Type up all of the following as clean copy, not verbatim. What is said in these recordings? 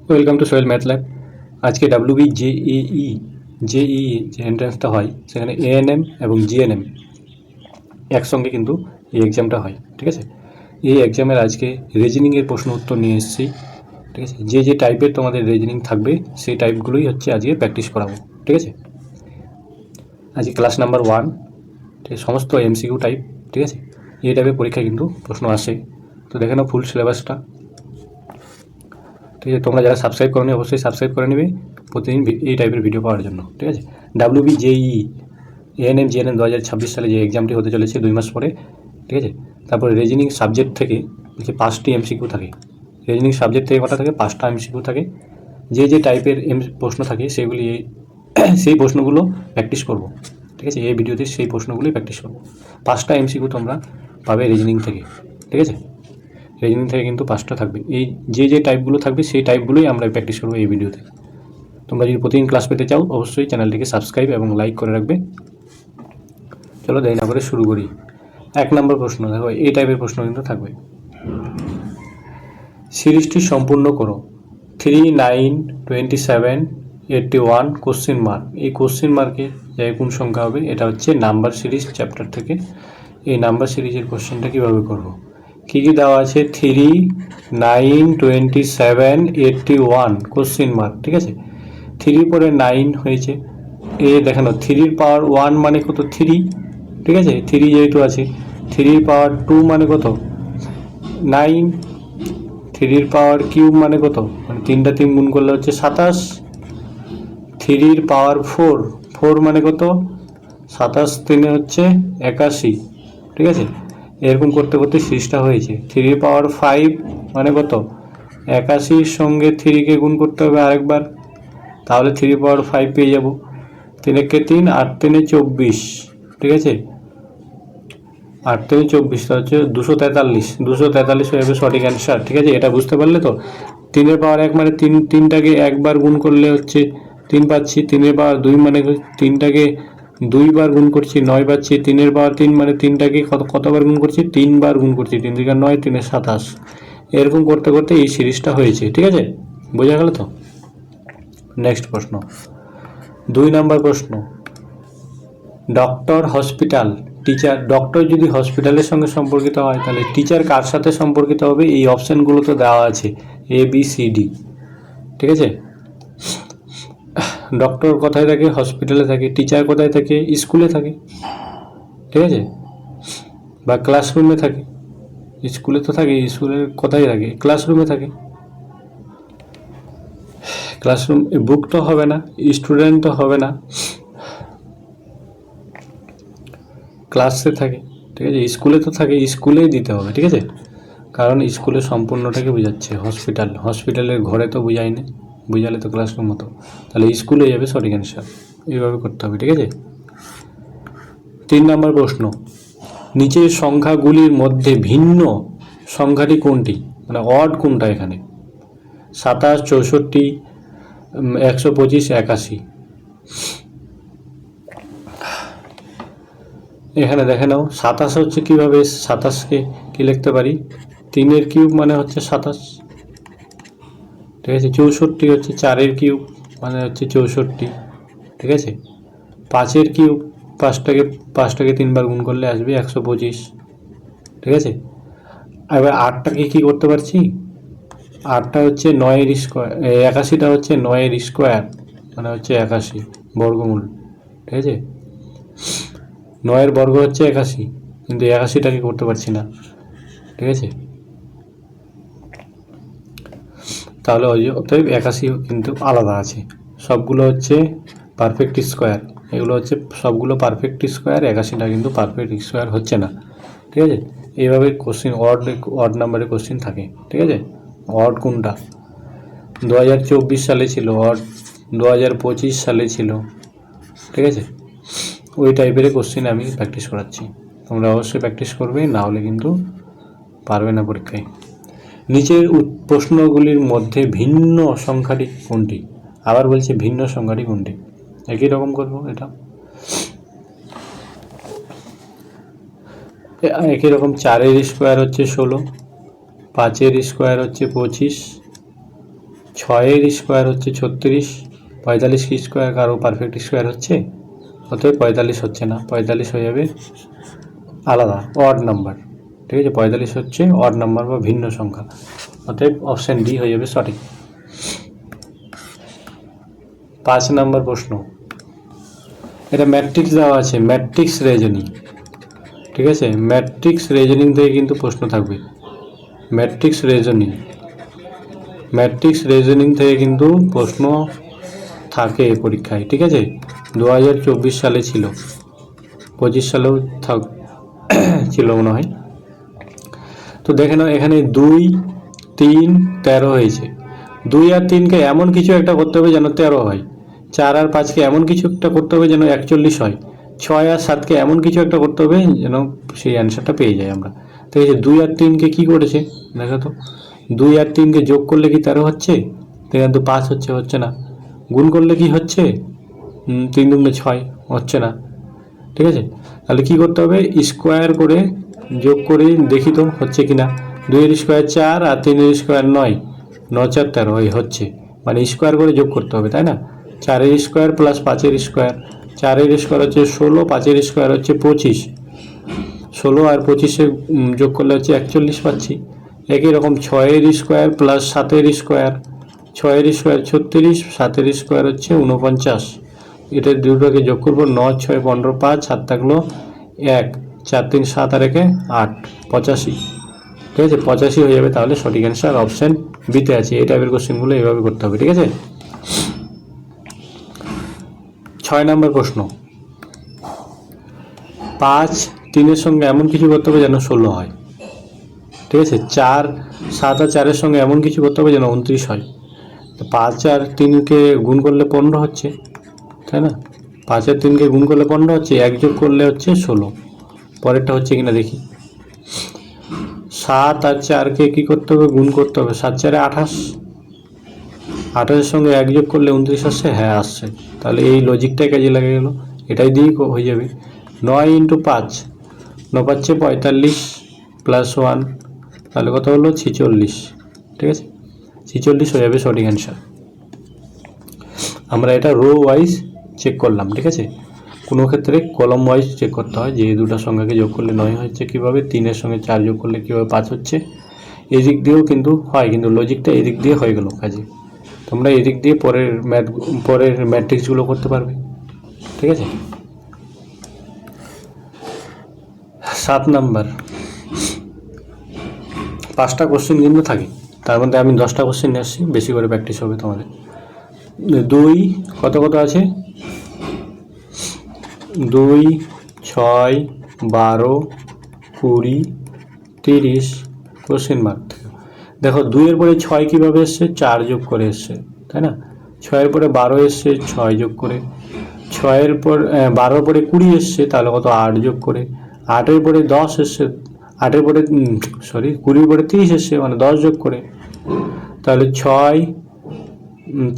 Welcome to Sohel math lab. আজকে WB JEE যে এন্ট্রান্সটা হয় সেখানে এএনএম এবং জিএনএম একসঙ্গে কিন্তু এই এক্সামটা হয়, ঠিক আছে। এই এক্সামের আজকে রিজনিংয়ের প্রশ্ন উত্তর নিয়ে এসেছি, ঠিক আছে। যে টাইপের তোমাদের রিজনিং থাকবে সেই টাইপগুলোই হচ্ছে আজকে প্র্যাকটিস করাবো, ঠিক আছে। আজকে ক্লাস নাম্বার 1, ঠিক আছে, সমস্ত এমসিকিউ টাইপ, ঠিক আছে। এই টাইপের পরীক্ষায় কিন্তু প্রশ্ন আসে। তো দেখে নাও ফুল সিলেবাসটা, ঠিক আছে। তোমরা যারা সাবস্ক্রাইব করোনি অবশ্যই সাবস্ক্রাইব করে নেবে প্রতিদিন এই টাইপের ভিডিও পাওয়ার জন্য, ঠিক আছে। ডাব্লিউবি জেইই এএনএম জিএনএম 2026 সালে যে এক্সামটি হতে চলেছে 2 মাস পরে, ঠিক আছে। তারপরে রিজনিং সাবজেক্ট থেকে যে 5টি এমসিকিউ থাকে, রিজনিং সাবজেক্ট থেকে কটা থাকে 5টা এমসিকিউ থাকে। যে টাইপের প্রশ্ন থাকে সেগুলি সেই প্রশ্নগুলো প্র্যাকটিস করব, ঠিক আছে। এই ভিডিওতে সেই প্রশ্নগুলোই প্র্যাকটিস করব। 5টা এমসিকিউ তোমরা পাবে রিজনিং থেকে, ঠিক আছে। রিজনিং থেকে কিন্তু 5টা থাকবে। এই যে টাইপগুলো থাকবে সেই টাইপগুলোই আমরা প্র্যাকটিস করবো এই ভিডিওতে। তোমরা যদি প্রতিদিন ক্লাস পেতে চাও অবশ্যই চ্যানেলটিকে সাবস্ক্রাইব এবং লাইক করে রাখবে। চলো দেরি না করে শুরু করি। 1 নম্বর প্রশ্ন দেখো, এই টাইপের প্রশ্ন কিন্তু থাকবে। সিরিজটি সম্পূর্ণ করো। 3, 9, 27, 81 কোশ্চেন মার্ক। এই কোশ্চেন মার্কে জায়গায় কোন সংখ্যা হবে? এটা হচ্ছে নাম্বার সিরিজ চ্যাপ্টার থেকে। এই নাম্বার সিরিজের কোশ্চেনটা কীভাবে করবো? কী কী দেওয়া আছে? 3, 9, 27, 81 কোশ্চেন মার্ক, ঠিক আছে। 3 পরে 9 হয়েছে, এ দেখানো 3-র পাওয়ার 1 মানে কত? 3, ঠিক আছে। 3 যেহেতু আছে, 3-র পাওয়ার 2 মানে কত? 9। 3-র পাওয়ার কিউব মানে কত? মানে 3টা 3 গুণ করলে হচ্ছে 27। 3-র পাওয়ার 4 মানে কত? 27 3 হচ্ছে 81, ঠিক আছে। এরকম করতে করতে সিরিজটা হয়েছে। 3-র পাওয়ার 5 মানে কত? 81-র সঙ্গে 3কে গুণ করতে হবে আরেকবার, তাহলে 3-র পাওয়ার 5 পেয়ে যাব। 3 একে 3, 8 3 24, ঠিক আছে। 8 3 24, তা হচ্ছে 243 হয়ে যাবে সঠিক অ্যান্সার, ঠিক আছে। এটা বুঝতে পারলে তো? 3-এর পাওয়ার 1 মানে 3টাকে একবার গুণ করলে হচ্ছে 3 পাচ্ছি। 3-এর পাওয়ার 2 মানে 3টাকে 2বার গুণ করছি 9 পাচ্ছি। 3-এর পাওয়ার 3 মানে 3টাকে কতবার গুণ করছি? 3বার গুণ করছি। 3 থেকে 9, 3 27। এরকম করতে করতে এই সিরিজটা হয়েছে, ঠিক আছে। বোঝা গেল তো? নেক্সট প্রশ্ন, 2 নম্বর প্রশ্ন। Doctor, hospital, teacher. ডক্টর যদি হসপিটালের সঙ্গে সম্পর্কিত হয় তাহলে টিচার কার সাথে সম্পর্কিত হবে? এই অপশানগুলো তো দেওয়া আছে, ABCD, ঠিক আছে। ডক্টর কোথায় থাকে? হসপিটালে থাকে। টিচার কোথায় থাকে? স্কুলে থাকে, ঠিক আছে, বা ক্লাসরুমে থাকে। স্কুলে তো থাকে, স্কুলের কোথায় থাকে? ক্লাসরুমে থাকে। ক্লাসরুম বুক তো হবে না, স্টুডেন্ট তো হবে না, ক্লাসে থাকে, ঠিক আছে। স্কুলে তো থাকে, স্কুলেই দিতে হবে, ঠিক আছে। কারণ স্কুলে সম্পূর্ণটাকে বোঝাচ্ছে। হসপিটালের ঘরে তো বোঝায় না, বোঝালে তো ক্লাসরুম মতো, তাহলে স্কুলে যাবে সঠিক অ্যান্সার। এইভাবে করতে হবে, ঠিক আছে। 3 নম্বর প্রশ্ন, নিচের সংখ্যাগুলির মধ্যে ভিন্ন সংখ্যাটি কোনটি? মানে অড কোনটা এখানে? 27, 64, 125, 81। এখানে দেখে নাও 27 হচ্ছে কীভাবে? 27কে কী লিখতে পারি? 3-এর কিউব মানে হচ্ছে 27, ঠিক আছে। 64 হচ্ছে 4-এর কিউব মানে হচ্ছে 64, ঠিক আছে। 5-এর কিউব, 5টাকে 3বার গুণ করলে আসবে 125, ঠিক আছে। এবার 8টাকে কী করতে পারছি? 8টা হচ্ছে 9-এর স্কোয়ার, 81টা হচ্ছে 9-এর স্কোয়ার মানে হচ্ছে 81 বর্গমূল, ঠিক আছে। 9-এর বর্গ হচ্ছে 81, কিন্তু 81টাকে করতে পারছি না, ঠিক আছে। তাহলে অতএব 81 কিন্তু আলাদা আছে। সবগুলো হচ্ছে পারফেক্ট স্কোয়ার, এগুলো হচ্ছে সবগুলো পারফেক্ট স্কোয়ার, 81টা কিন্তু পারফেক্ট স্কোয়ার হচ্ছে না, ঠিক আছে। এইভাবে কোশ্চিন অড নাম্বারের কোশ্চিন থাকে, ঠিক আছে। অড কোনটা? 2024 সালে ছিল অড, 2025 সালে ছিল, ঠিক আছে। ওই টাইপের কোশ্চিন আমি প্র্যাকটিস করাচ্ছি, তোমরা অবশ্যই প্র্যাকটিস করবে, না হলে কিন্তু পারবে না পরীক্ষায়। নিচের প্রশ্নগুলির মধ্যে ভিন্ন সংখ্যাটি কোনটি? আবার বলছে ভিন্ন সংখ্যাটি কোনটি? একই রকম করবো এটা, একই রকম। 4-এর স্কোয়ার হচ্ছে 16, 5-এর স্কোয়ার হচ্ছে 25, ছয়ের স্কোয়ার হচ্ছে 36, 45 কি স্কোয়ার কারো পারফেক্ট স্কোয়ার হচ্ছে, অতএব 45 হচ্ছে না, 45 হয়ে যাবে আলাদা অড নাম্বার। ঠিক আছে, 45 হচ্ছে অড নাম্বার বা ভিন্ন সংখ্যা, অতএব অপশান ডি হয়ে যাবে সঠিক। 5 নম্বর প্রশ্ন, এটা ম্যাট্রিক্স দেওয়া আছে, ম্যাট্রিক্স রিজনিং। ঠিক আছে, ম্যাট্রিক্স রিজনিং থেকে কিন্তু প্রশ্ন থাকবে, ম্যাট্রিক্স রিজনিং থেকে কিন্তু প্রশ্ন থাকে পরীক্ষায়। ঠিক আছে, 2024 সালে ছিল, 25 সালেও ছিল মনে হয়। তো দেখে নাও এখানে 2, 3, 13 হয়েছে। 2 আর 3কে এমন কিছু একটা করতে হবে যেন 13 হয়, 4 আর 5কে এমন কিছু একটা করতে হবে যেন 41 হয়, 6 আর 7কে এমন কিছু একটা করতে হবে যেন সেই অ্যান্সারটা পেয়ে যাই আমরা। ঠিক আছে, 2 আর 3কে কী করেছে দেখো তো, 2 আর 3কে যোগ করলে কি 13 হচ্ছে? কিন্তু 5 হচ্ছে না। গুণ করলে কি হচ্ছে? 3 দুগুণে 6 হচ্ছে না। ঠিক আছে, তাহলে কি করতে হবে, স্কোয়ার করে যোগ করে দেখি তো হচ্ছে কিনা। 2 এর স্কোয়ার 4 আর 3 এর স্কোয়ার 9, 9 4 13 এই হচ্ছে, মানে স্কোয়ার করে যোগ করতে হবে, তাই না? 4 এর স্কোয়ার প্লাস 5 এর স্কোয়ার, 4 এর স্কোয়ার হচ্ছে 16, 5 এর স্কোয়ার হচ্ছে 25, 16 আর 25 যোগ করলে হচ্ছে 41 পাচ্ছি। একই রকম 6 এর স্কোয়ার প্লাস 7 এর স্কোয়ার, 6 এর স্কোয়ার 36, 7 এর স্কোয়ার হচ্ছে 49, এটা দুটোকে যোগ করবো, 9 6 15 5, 7 থাকলো 1, 4 3 7 আর 1 8, 85। ঠিক আছে, 85 হয়ে যাবে, তাহলে সঠিক অ্যান্সার অপশান বিতে আছে। এই টাইপের কোশ্চেনগুলো এইভাবে করতে হবে। ঠিক আছে, 6 নম্বর প্রশ্ন, 5 3-এর সঙ্গে এমন কিছু করতে হবে যেন 16 হয়। ঠিক আছে, 4 7 আর 4-এর সঙ্গে এমন কিছু করতে হবে যেন 29 হয়। 5 আর 3কে গুণ করলে 15 হচ্ছে, তাই না? 5 আর 3কে গুণ করলে 15 হচ্ছে, 1 যোগ করলে হচ্ছে 16। পরেরটা হচ্ছে কিনা দেখি, 7 আর 4কে কী করতে হবে, গুণ করতে হবে, 7 4 28, 28-এর সঙ্গে 1 যোগ করলে 29 আসছে, হ্যাঁ আসছে। তাহলে এই লজিকটাই কাজে লাগে গেল, এটাই দিয়েই হয়ে যাবে। 9 × 5, 9 পাচ্ছে 45 প্লাস 1, তাহলে কত হলো 46। ঠিক আছে, 46 হয়ে যাবে সঠিক অ্যান্সার। আমরা এটা রো ওয়াইজ চেক করলাম। ঠিক আছে, কোনো ক্ষেত্রে কলম ওয়াইজ চেক করতে হয়, যে দুটো সংখ্যাকে যোগ করলে 9 হচ্ছে কীভাবে, 3-এর সঙ্গে 4 যোগ করলে কীভাবে 5 হচ্ছে, এদিক দিয়েও কিন্তু হয়, কিন্তু লজিকটা এদিক দিয়ে হয়ে গেল কাজে। তোমরা এদিক দিয়ে পরের ম্যাট্রিক্সগুলো করতে পারবে। ঠিক আছে, 7 নাম্বার, 5টা কোশ্চেন কিন্তু থাকে, তার মধ্যে আমি 10টা কোশ্চেন নিয়ে আসছি, বেশি করে প্র্যাকটিস হবে তোমাদের। 2 কত আছে, 2 6 12 20 30 কোশ্চেন মার্ক। দেখো 2-এর পরে 6 কীভাবে এসছে, 4 যোগ করে এসছে, তাই না? 6-এর পরে 12 এসছে, 6 যোগ করে। 6-এর পর 12-এর পরে 20 এসছে, তাহলে কত, 8 যোগ করে। 8-এর পরে 10 এসছে, 8-এর পরে 20-এর পরে 30 এসছে, মানে 10 যোগ করে। তাহলে 6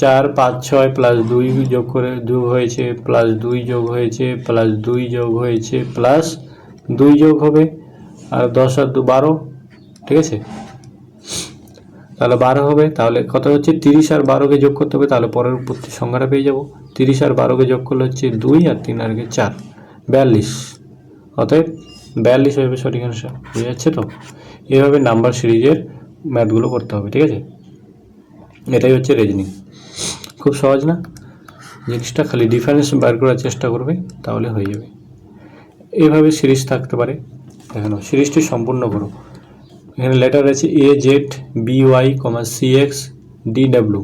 4 5 6 প্লাস 2 যোগ করে 2 হয়েছে, প্লাস 2 যোগ হয়েছে, প্লাস 2 যোগ হয়েছে, প্লাস 2 যোগ হবে, আর 10 আর 2 12। ঠিক আছে, তাহলে 12 হবে, তাহলে কত হচ্ছে, 30 আর 12কে যোগ করতে হবে, তাহলে পরের সংখ্যাটা পেয়ে যাব। 30 আর 12কে যোগ করলে হচ্ছে 2 আর 3 আর 4, 42। অতএব 42 হবে সঠিক অ্যান্সার। বুঝে যাচ্ছে তো? এইভাবে নাম্বার সিরিজের ম্যাথগুলো করতে হবে। ঠিক আছে, এটাই হচ্ছে রিজনিং। খুব সহজ না জিনিসটা, খালি ডিফারেন্স বার করার চেষ্টা করবে, তাহলে হয়ে যাবে। এইভাবে সিরিজ থাকতে পারে, দেখানো সিরিজটি সম্পূর্ণ করো। এখানে লেটার আছে AZ BY, CX DW।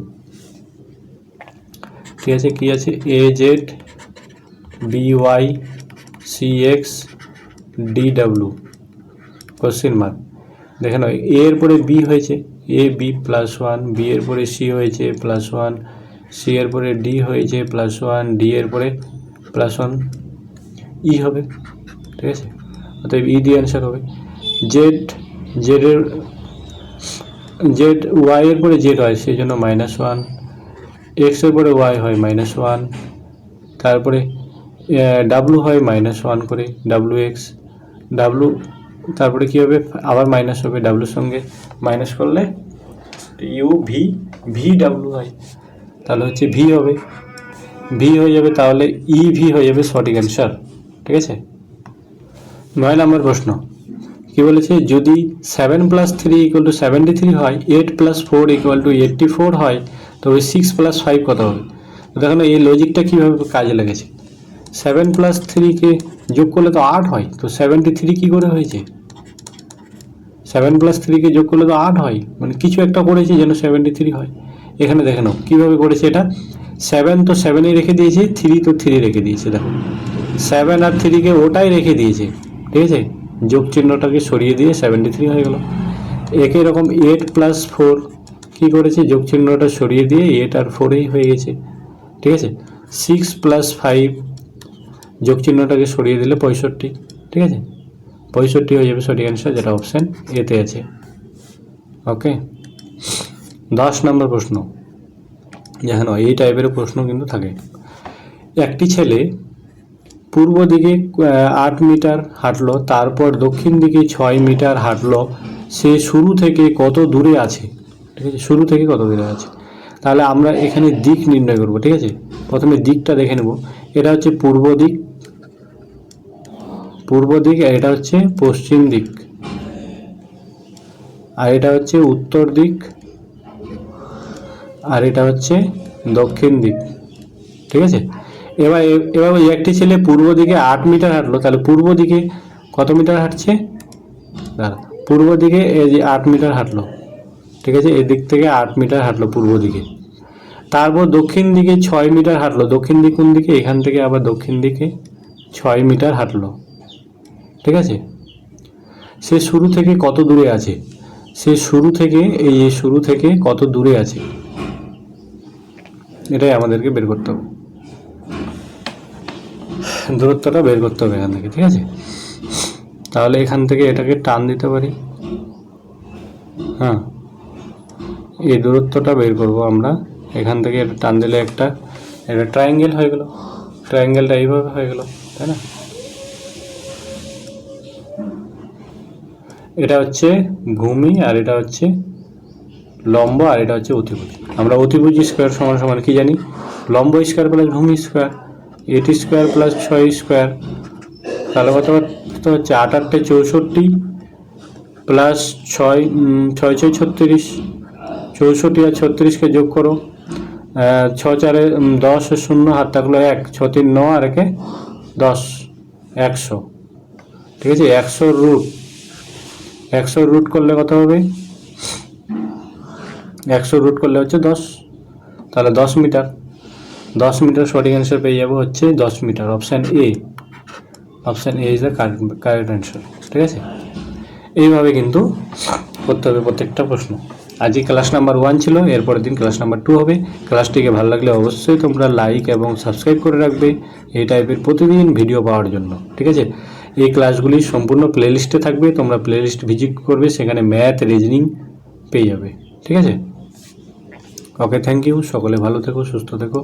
ঠিক আছে, কি আছে, AZ BY CX DW question mark. দেখে নাও, এ এর পরে বি হয়েছে, AB +1, বি এর পরে সি হয়েছে +1, সি এর পরে ডি হয়েছে +1, ডি এর পরে +1, ই হবে। ঠিক আছে, অতএব ই দিয়ে অ্যান্সার হবে। জেড ওয়াই এর পরে জেড হয়, সেই জন্য -1, এক্স এর পরে ওয়াই হয় -1, তারপরে ডাব্লু হয় -1 করে, WX ডাব্লু, তারপরে কী হবে, আবার মাইনাস হবে, ডাব্লুর সঙ্গে মাইনাস করলে ইউ ভি ভি ডাব্লিউ হয়, তাহলে হচ্ছে ভি হবে, ভি হয়ে যাবে, তাহলে ই ভি হয়ে যাবে সঠিক অ্যান্সার। ঠিক আছে। 9 নম্বর প্রশ্ন কি বলেছে, যদি 7 + 3 = 73 হয়, 8 + 4 = 84 হয়, তবে 6 + 5 কত হবে? তো দেখো না এই লজিকটা কীভাবে কাজে লেগেছে। 7 + 3-কে যোগ করলে তো 8 হয়, তো 73 কী করে হয়েছে? 7 + 3-কে যোগ করলে তো 8 হয়, মানে কিছু একটা করেছি যেন 73 হয়। এখানে দেখে নাও কীভাবে করেছে এটা। 7 তো 7-ই রেখে দিয়েছে, 3 তো 3 রেখে দিয়েছে। দেখো 7 আর 3-কে ওটাই রেখে দিয়েছে, ঠিক আছে, যোগ চিহ্নটাকে সরিয়ে দিয়ে 73 হয়ে গেল। একই রকম 8 + 4 কী করেছে, যোগ চিহ্নটা সরিয়ে দিয়ে 8 আর 4-এই হয়ে গেছে। ঠিক আছে। 6 + 5 যোগ চিহ্নটাকে সরিয়ে দিলে 65। ঠিক আছে, 65 হয়ে যাবে সঠিক অ্যান্সার, যেটা অপশান এতে আছে। ওকে। 10 নম্বর প্রশ্ন, দেখেন এই টাইপের প্রশ্ন কিন্তু থাকে। একটি ছেলে পূর্ব দিকে 8 মিটার হাঁটলো, তারপর দক্ষিণ দিকে 6 মিটার হাঁটলো, সে শুরু থেকে কত দূরে আছে? ঠিক আছে, শুরু থেকে কত দূরে আছে, তাহলে আমরা এখানে দিক নির্ণয় করব। ঠিক আছে, প্রথমে দিকটা দেখে নেব। এটা হচ্ছে পূর্ব দিক, পূর্ব দিক, আর এটা হচ্ছে পশ্চিম দিক, আর এটা হচ্ছে উত্তর দিক, আর এটা হচ্ছে দক্ষিণ দিক। ঠিক আছে। এবার ওই একটি ছেলে পূর্ব দিকে 8 মিটার হাঁটলো, তাহলে পূর্ব দিকে কত মিটার হাঁটছে? পূর্ব দিকে এই যে 8 মিটার হাঁটলো, ঠিক আছে, এদিক থেকে 8 মিটার হাঁটলো পূর্ব দিকে। তারপর দক্ষিণ দিকে 6 মিটার হাঁটলো, দক্ষিণ দিক কোন দিকে? এখান থেকে আবার দক্ষিণ দিকে 6 মিটার হাঁটলো। ঠিক আছে। সে শুরু থেকে কত দূরে আছে? সে শুরু থেকে এই শুরু থেকে কত দূরে আছে, এটাই আমাদেরকে বের করতে হবে, দূরত্বটা বের করতে হবে এখান থেকে। ঠিক আছে, তাহলে এখান থেকে এটাকে টান দিতে পারি। হ্যাঁ, এই দূরত্বটা বের করব আমরা। এখান থেকে এটা টান দিলে একটা ট্রায়াঙ্গেল হয়ে গেল, ট্রায়াঙ্গেলটা এইভাবে হয়ে গেল, তাই না? এটা হচ্ছে ভূমি, আর এটা হচ্ছে লম্ব, আর এটা হচ্ছে অতিভুজ। আমরা অতিভুজ স্কোয়ার সমান সমান কি জানি? লম্ব স্কোয়ার প্লাস ভূমি স্কোয়ার, 8 স্কোয়ার প্লাস 6 স্কোয়ার, তাহলে কত হচ্ছে 8 8 64 প্লাস 6 6 6 36, 64 আর 36-কে যোগ করো, 6 4 10, 0 হাত থাকলো 1, 6 3 9 আর 1 10, 100। ঠিক আছে, 100 রুট, 100 রুট করলে কত হবে? 100 রুট করলে হচ্ছে 10, তাহলে 10 মিটার। 10 মিটার সঠিক অ্যান্সার পেয়ে যাবো হচ্ছে 10 metre, option A. Option A is the correct answer. ঠিক আছে, এইভাবে কিন্তু করতে হবে প্রত্যেকটা প্রশ্ন। আজকে ক্লাস নাম্বার 1 ছিল, এরপরের দিন ক্লাস নাম্বার 2 হবে। ক্লাসটিকে ভালো লাগলে অবশ্যই তোমরা লাইক এবং সাবস্ক্রাইব করে রাখবে এই টাইপের প্রতিদিন ভিডিও পাওয়ার জন্য। ঠিক আছে, এই ক্লাসগুলি সম্পূর্ণ প্লেলিস্টে থাকবে, তোমরা প্লেলিস্ট ভিজিট করবে, সেখানে ম্যাথ রিজনিং পেয়ে যাবে। ঠিক আছে, ওকে, থ্যাংক ইউ, সকলে ভালো থেকো, সুস্থ থেকো।